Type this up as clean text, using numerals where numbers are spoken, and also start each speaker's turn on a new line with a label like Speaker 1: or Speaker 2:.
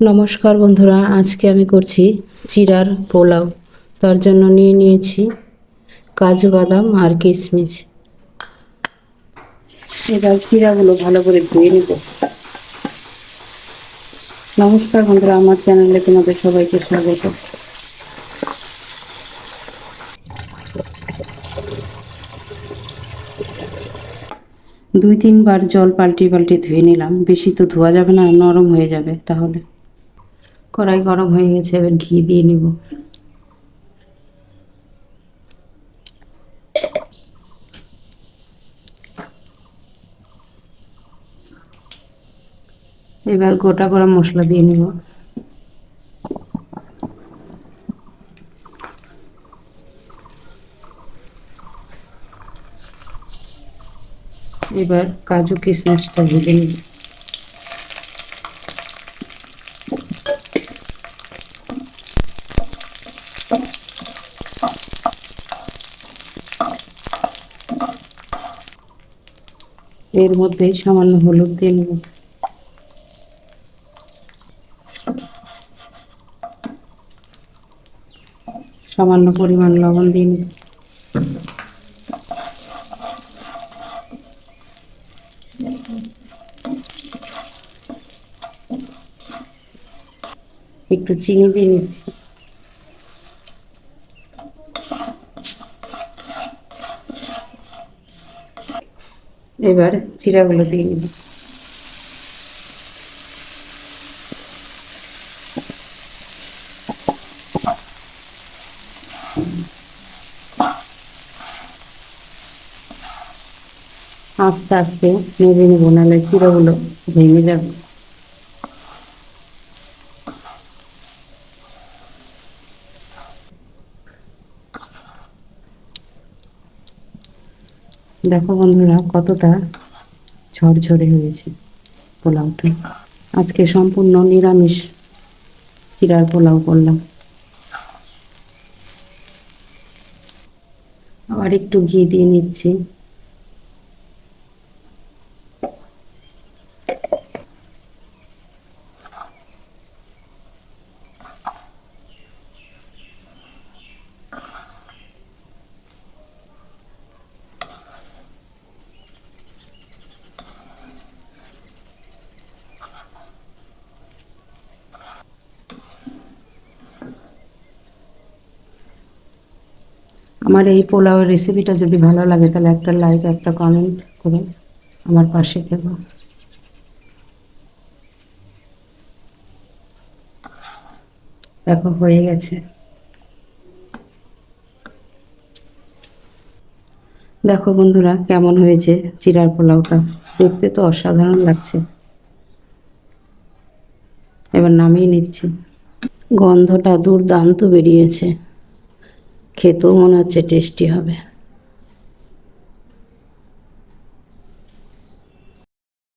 Speaker 1: নমস্কার বন্ধুরা, আজকে আমি করছি চিড়ার পোলাও। তার জন্য নিয়ে নিয়েছি কাজু বাদাম আর কিশমিশ। এবার চিড়াগুলো ভালো করে ধুয়ে নেব। নমস্কার বন্ধুরা, আমার চ্যানেলে তোমাদের সবাইকে স্বাগত। দুই তিনবার জল পাল্টে পাল্টে ধুয়ে নিলাম। বেশি তো ধোয়া যাবে না, নরম হয়ে যাবে তাহলে। কড়াই গরম হয়ে গেছে, এবার ঘি দিয়ে নেব। এবার গোটা গরম মশলা দিয়ে নেব। এবার কাজু কিশমিশটা ভেজে নেব। এর মধ্যে সামান্য হলুদ দিয়ে নেব। সামান্য পরিমাণ লবণ দিয়ে নেব। একটু চিনি দিয়ে নিচ্ছি। এবার চিড়াগুলো দিয়ে নেব। আস্তে আস্তে নেড়ে নেবো, নাহলে চিড়াগুলো ভেঙে যাবে। দেখো বন্ধুরা, কতটা ঝরঝরে হয়েছে পোলাওটা। আজকে সম্পূর্ণ নিরামিষ চিড়ার পোলাও করলাম। আবার একটু ঘি দিয়ে নিচ্ছি। আমার এই পোলাওয়ের রেসিপিটা যদি ভালো লাগে তাহলে একটা লাইক, একটা কমেন্ট করে আমার পাশে থেকো। দেখো হয়ে গেছে। দেখো বন্ধুরা, কেমন হয়েছে চিড়ার পোলাওটা। দেখতে তো অসাধারণ লাগছে। এবার নামিয়ে নিচ্ছি। গন্ধটা দুর্দান্ত বেরিয়েছে, খেতেও মনে হচ্ছে টেস্টি হবে।